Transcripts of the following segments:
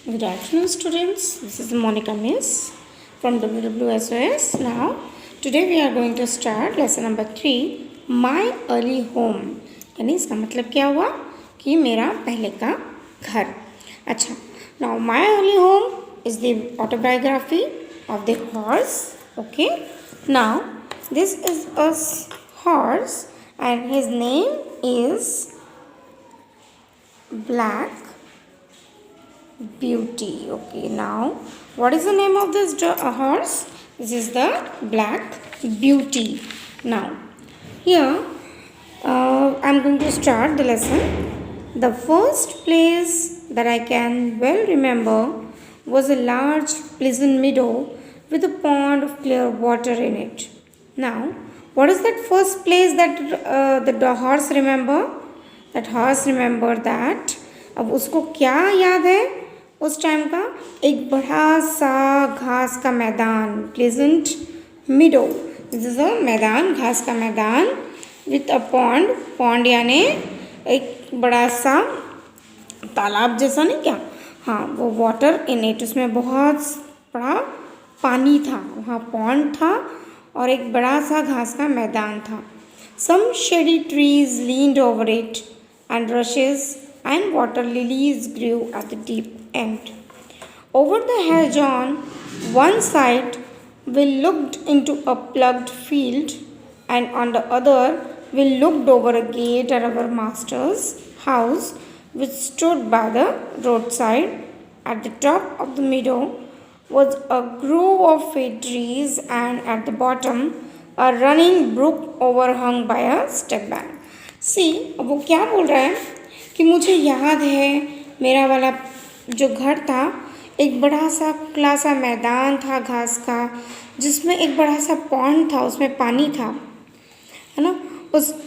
Good afternoon, students. This is Monica Miss from WWSOS. Now, today we are going to start lesson number 3, My Early Home. यानी इसका मतलब क्या हुआ कि मेरा पहले का घर. अच्छा, now My Early Home is the autobiography of the horse. Okay, now this is a horse and his name is Black Beauty. Okay, now what is the name of this horse? This is the Black Beauty. Now here I'm going to start the lesson. The first place that I can well remember was a large pleasant meadow with a pond of clear water in it. Now what is that first place that the horse remember? That horse remember that. अब उसको क्या याद है उस time का? एक बड़ा सा घास का मैदान, प्लेजेंट मिडो. दिस इज अ मैदान, घास का मैदान विथ अ पॉन्ड. पॉन्ड यानी एक बड़ा सा तालाब जैसा, नहीं क्या? हाँ, वो वाटर इन इट, उसमें बहुत बड़ा पानी था, वहाँ पॉन्ड था और एक बड़ा सा घास का मैदान था. Some shady trees leaned over it and rushes and water lilies grew at the deep end. Over the hedge on one side we looked into a plugged field, and on the other we looked over a gate at our master's house, which stood by the roadside. At the top of the meadow was a grove of fig trees, and at the bottom a running brook overhung by a step bank. सी, अब वो क्या बोल रहा है कि मुझे याद है मेरा वाला जो घर था, एक बड़ा सा खुला सा मैदान था घास का, जिसमें एक बड़ा सा पॉन्ड था, उसमें पानी था, है ना.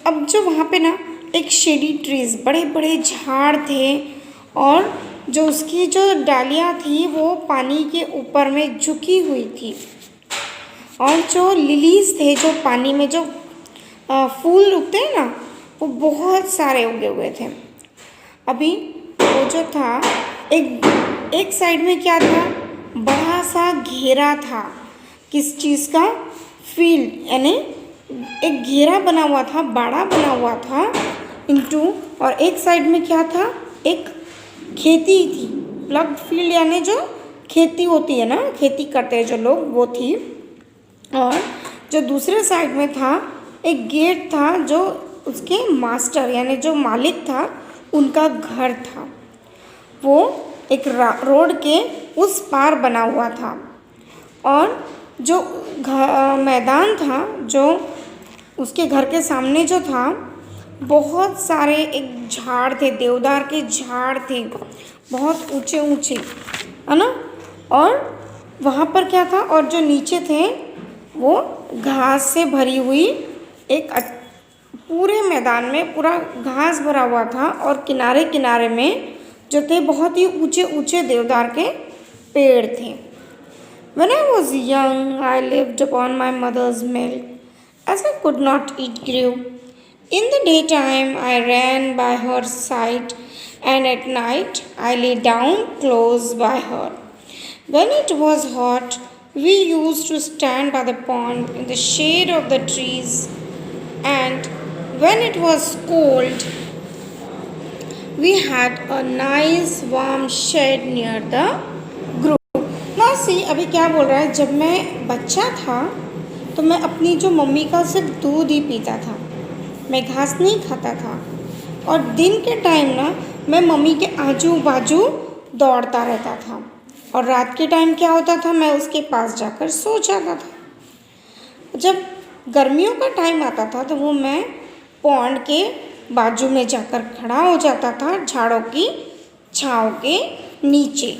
अब जो वहाँ पे ना एक शेडी ट्रीज, बड़े बड़े झाड़ थे और जो उसकी जो डालियाँ थी वो पानी के ऊपर में झुकी हुई थी, और जो लिलीज थे, जो पानी में जो फूल उगते हैं ना, वो बहुत सारे उगे हुए थे. अभी वो जो था, एक साइड में क्या था, बड़ा सा घेरा था. किस चीज़ का? फील्ड, यानी एक घेरा बना हुआ था, बाड़ा बना हुआ था इनटू. और एक साइड में क्या था, एक खेती थी. प्लग्ड फील्ड यानी जो खेती होती है ना, खेती करते हैं जो लोग, वो थी. और जो दूसरे साइड में था, एक गेट था जो उसके मास्टर यानी जो मालिक था उनका घर था. वो एक रोड के उस पार बना हुआ था. और जो मैदान था, जो उसके घर के सामने जो था, बहुत सारे एक झाड़ थे, देवदार के झाड़ थे, बहुत ऊंचे ऊंचे, है ना. और वहाँ पर क्या था, और जो नीचे थे वो घास से भरी हुई एक पूरे मैदान में पूरा घास भरा हुआ था, और किनारे किनारे में जो थे बहुत ही ऊंचे ऊंचे देवदार के पेड़ थे. When I was young, I lived upon my mother's milk, as I could not eat grew. In the daytime, I ran by her side, and at night, I lay down close by her. When it was hot, we used to stand by the pond in the shade of the trees, and when it was cold, we had a nice warm shed near the grove. Now see, अभी क्या बोल रहा है, जब मैं बच्चा था तो मैं अपनी जो मम्मी का सिर्फ दूध ही पीता था, मैं घास नहीं खाता था. और दिन के टाइम ना मैं मम्मी के आजू बाजू दौड़ता रहता था, और रात के टाइम क्या होता था, मैं उसके पास जाकर सो जाता था. जब गर्मियों का टाइम आता था तो वो मैं पॉन्ड के बाजू में जाकर खड़ा हो जाता था, झाड़ों की छाँव के नीचे.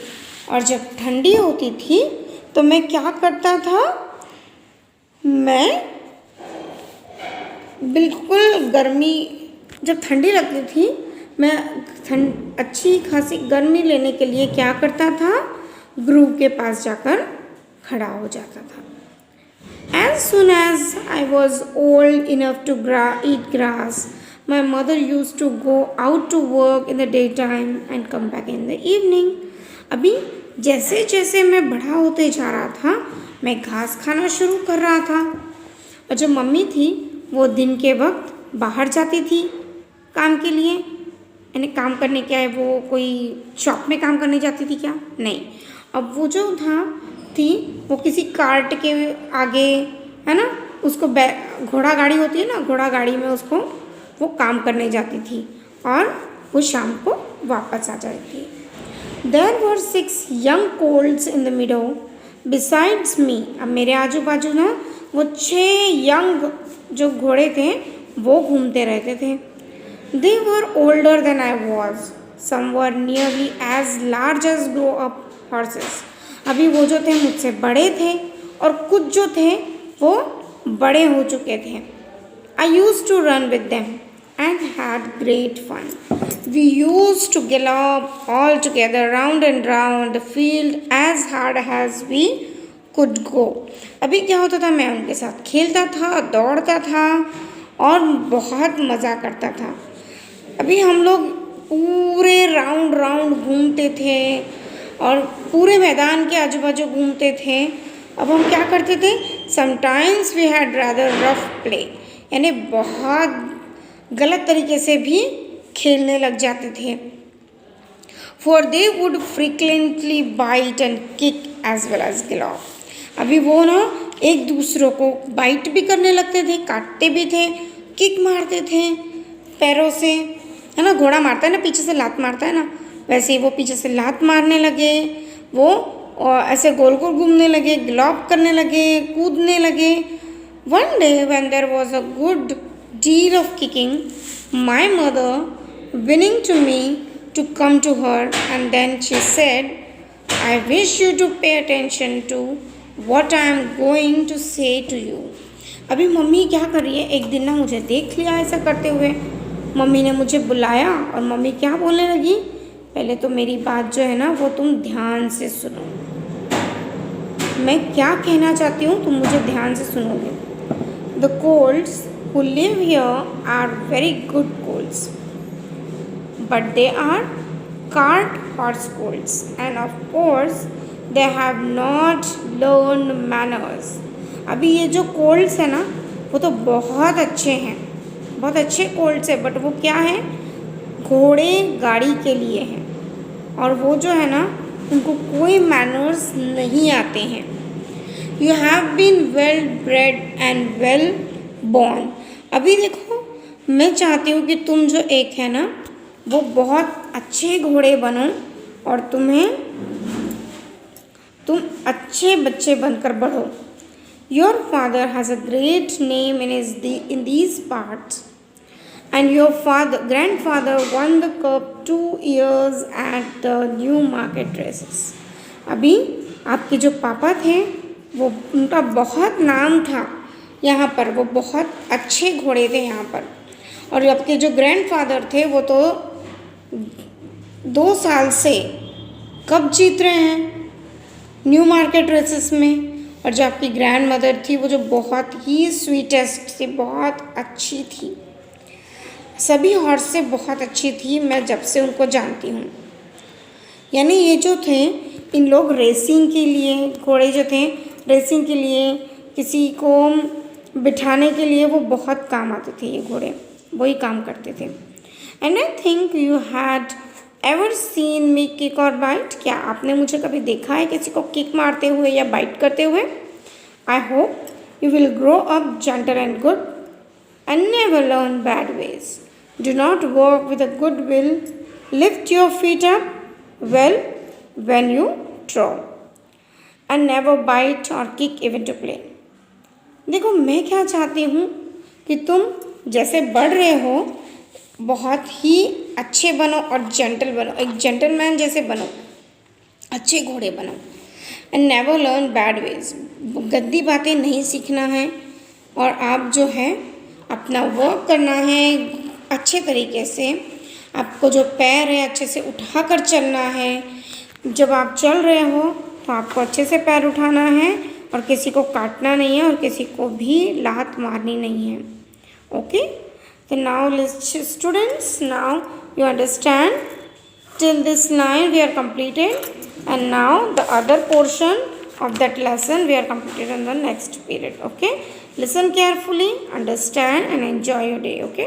और जब ठंडी होती थी तो मैं क्या करता था, मैं बिल्कुल गर्मी, जब ठंडी लगती थी, मैं अच्छी खासी गर्मी लेने के लिए क्या करता था, ग्रूव के पास जाकर खड़ा हो जाता था. As soon as I was old enough to eat grass, my mother used to go out to work in the daytime and come back in the evening. अभी जैसे जैसे मैं बड़ा होते जा रहा था, मैं घास खाना शुरू कर रहा था। और जो मम्मी थी वो दिन के वक्त बाहर जाती थी काम के लिए, यानी काम करने क्या है, वो कोई शॉप में काम करने जाती थी क्या, नहीं। अब वो जो थी वो किसी कार्ट के आगे, है ना, उसको घोड़ा गाड़ी होती है ना, घोड़ा गाड़ी में उसको वो काम करने जाती थी और वो शाम को वापस आ जाती थी। There were 6 young colts in the meadow besides me. अब मेरे आजू बाजू ना वो 6 यंग जो घोड़े थे वो घूमते रहते थे। They were older than I was. Some were nearly as large as grown-up horses. अभी वो जो थे मुझसे बड़े थे और कुछ जो थे वो बड़े हो चुके थे। I used to run with them and had great fun. We used to gallop all together round and round the field as hard as we could go. अभी क्या होता था, मैं उनके साथ खेलता था, दौड़ता था और बहुत मज़ा करता था। अभी हम लोग पूरे राउंड राउंड घूमते थे और पूरे मैदान के आजू बाजू घूमते थे। अब हम क्या करते थे, sometimes we had rather rough play, यानी बहुत गलत तरीके से भी खेलने लग जाते थे। For they would frequently bite and kick as well as gallop. अभी वो ना एक दूसरों को बाइट भी करने लगते थे, काटते भी थे, किक मारते थे पैरों से, है ना, घोड़ा मारता है ना पीछे से लात मारता है ना, वैसे ही वो पीछे से लात मारने लगे, वो ऐसे गोल गोल घूमने लगे, गलॉप करने लगे, कूदने लगे। One day when there was a good deal of kicking, my mother winning to me to come to her, and then she said, I wish you to pay attention to what I am going to say to you. अभी mummy क्या कर रही है, एक दिन ना मुझे देख लिया ऐसा करते हुए, मम्मी ने मुझे बुलाया और मम्मी क्या बोलने लगी, पहले तो मेरी बात जो है ना वो तुम ध्यान से सुनो, मैं क्या कहना चाहती हूँ तुम मुझे ध्यान से सुनोगे। The colts who live here are very good colts, but they are cart horse colts, and of course they have not learned manners. अभी ये जो colts है ना वो तो बहुत अच्छे हैं, बहुत अच्छे colts है, बट वो क्या है, घोड़े गाड़ी के लिए हैं और वो जो है ना उनको कोई मैनर्स नहीं आते हैं। You have been well bred and well born. अभी देखो मैं चाहती हूँ कि तुम जो एक है ना वो बहुत अच्छे घोड़े बनो और तुम अच्छे बच्चे बनकर बढ़ो। Your father has a great name in these parts, and your grandfather won the cup 2 years at the Newmarket races. अभी आपके जो पापा थे वो उनका बहुत नाम था यहाँ पर, वो बहुत अच्छे घोड़े थे यहाँ पर, और आपके जो ग्रैंडफादर थे वो तो 2 साल से कप जीत रहे हैं न्यू मार्केट रेसेस में। और जो आपकी ग्रैंड मदर थी वो जो बहुत ही स्वीटेस्ट थी, बहुत अच्छी थी, सभी हॉर्स से बहुत अच्छी थी, मैं जब से उनको जानती हूँ। यानी ये जो थे इन लोग रेसिंग के लिए, घोड़े जो थे रेसिंग के लिए, किसी को बिठाने के लिए वो बहुत काम आते थे, ये घोड़े वही काम करते थे। And I think you had ever seen me kick और बाइट। क्या आपने मुझे कभी देखा है किसी को किक मारते हुए या बाइट करते हुए? I hope you will grow up gentle and good and never learn bad ways. Do not work with a good will, lift your feet up well when you trot and never bite or kick even to play. देखो मैं क्या चाहती हूँ कि तुम जैसे बढ़ रहे हो बहुत ही अच्छे बनो और जेंटल बनो, एक जेंटलमैन जैसे बनो, अच्छे घोड़े बनो। And never learn bad ways, गंदी बातें नहीं सीखना है, और आप जो है अपना वर्क करना है अच्छे तरीके से। आपको जो पैर है अच्छे से उठा कर चलना है, जब आप चल रहे हो तो आपको अच्छे से पैर उठाना है और किसी को काटना नहीं है और किसी को भी लात मारनी नहीं है। Okay, so now students, now you understand till this line we are completed. And now the other portion of that lesson we are completed in the next period. Okay, listen carefully, understand and enjoy your day. Okay.